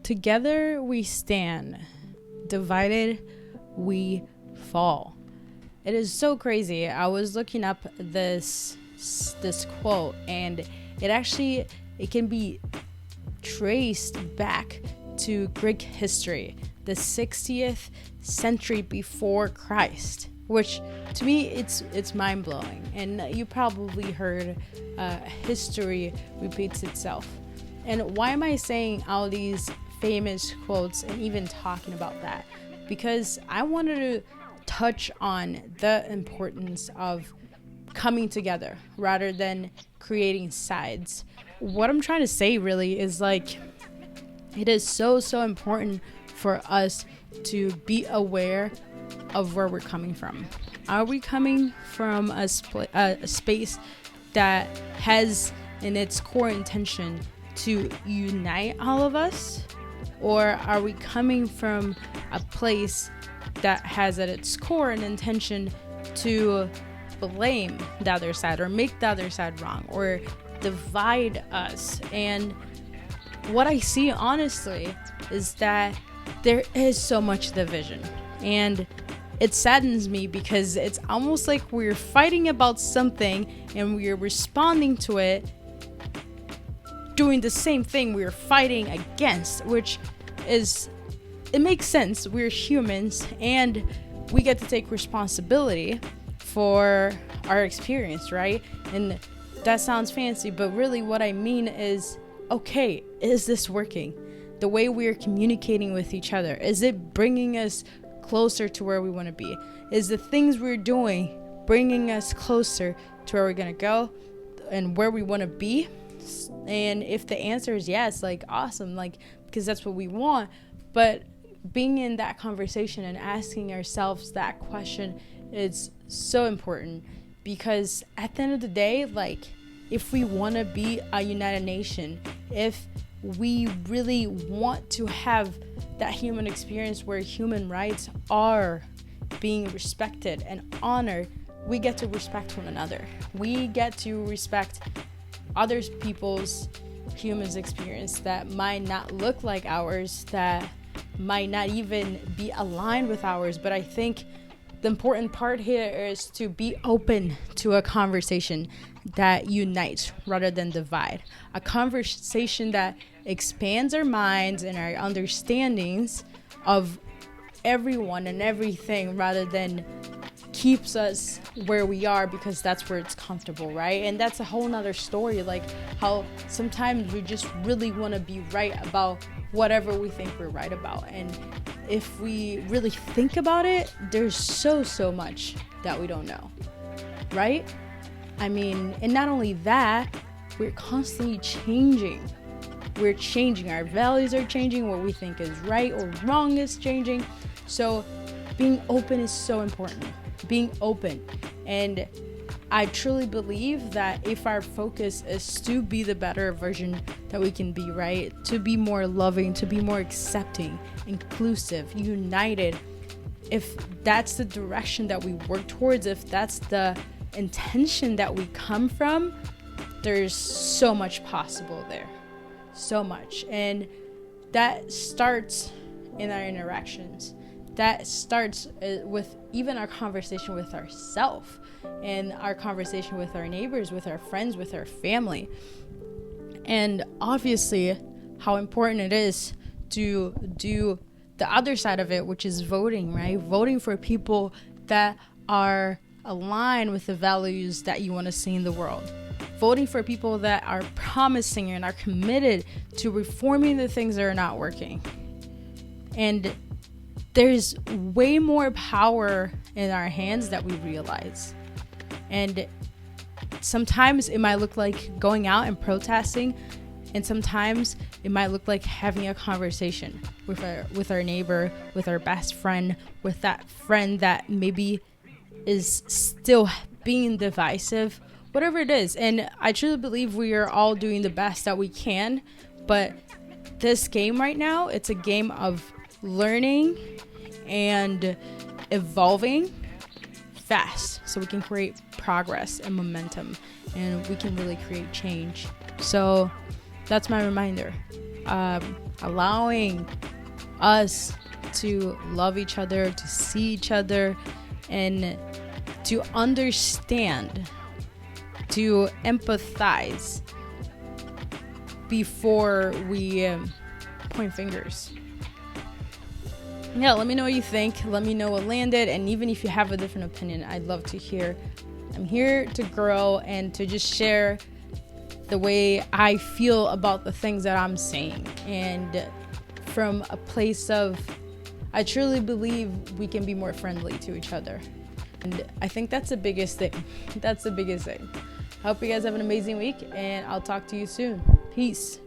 Together we stand, divided we fall. It is so crazy. I was looking up this quote, and it can be traced back to Greek history, the 60th century before Christ, which to me it's mind-blowing. And you probably heard history repeats itself. And why am I saying all these famous quotes and even talking about that? Because I wanted to touch on the importance of coming together rather than creating sides. What I'm trying to say really is like, it is so important for us to be aware of where we're coming from. Are we coming from a space that has in its core intention to unite all of us? Or are we coming from a place that has at its core an intention to blame the other side or make the other side wrong or divide us? And what I see honestly is that there is so much division, and it saddens me because it's almost like we're fighting about something and we're responding to it doing the same thing we're fighting against, which is, it makes sense. We're humans and we get to take responsibility for our experience, right? And that sounds fancy, but really what I mean is, okay, is this working? The way we're communicating with each other, is it bringing us closer to where we want to be? Is the things we're doing bringing us closer to where we're going to go and where we want to be? And if the answer is yes, like awesome, like, because that's what we want. But being in that conversation and asking ourselves that question is so important, because at the end of the day, like, if we want to be a united nation, if we really want to have that human experience where human rights are being respected and honored, we get to respect one another. We get to respect other people's humans experience that might not look like ours, that might not even be aligned with ours. But I think the important part here is to be open to a conversation that unites rather than divide, a conversation that expands our minds and our understandings of everyone and everything rather than keeps us where we are because that's where it's comfortable, right? And that's a whole nother story, like how sometimes we just really want to be right about whatever we think we're right about. And if we really think about it, there's so much that we don't know, right? I mean, and not only that, we're constantly changing. We're changing. Our values are changing. What we think is right or wrong is changing. So being open is so important. Being open. And I truly believe that if our focus is to be the better version that we can be, right? To be more loving, to be more accepting, inclusive, united, if that's the direction that we work towards, if that's the intention that we come from, there's so much possible there. So much. And that starts in our interactions. That starts with even our conversation with ourselves and our conversation with our neighbors, with our friends, with our family. And obviously how important it is to do the other side of it, which is voting, right? Voting for people that are aligned with the values that you want to see in the world. Voting for people that are promising and are committed to reforming the things that are not working. And there's way more power in our hands that we realize. And sometimes it might look like going out and protesting, and sometimes it might look like having a conversation with our neighbor, with our best friend, with that friend that maybe is still being divisive, whatever it is. And I truly believe we are all doing the best that we can, but this game right now, it's a game of learning and evolving fast so we can create progress and momentum, and we can really create change. So that's my reminder. allowing us to love each other, to see each other, and to understand, to empathize before we point fingers. Yeah, let me know what you think. Let me know what landed, and even if you have a different opinion, I'd love to hear. I'm here to grow and to just share the way I feel about the things that I'm saying, and from a place of, I truly believe we can be more friendly to each other. And I think that's the biggest thing. That's the biggest thing. I hope you guys have an amazing week, and I'll talk to you soon. Peace.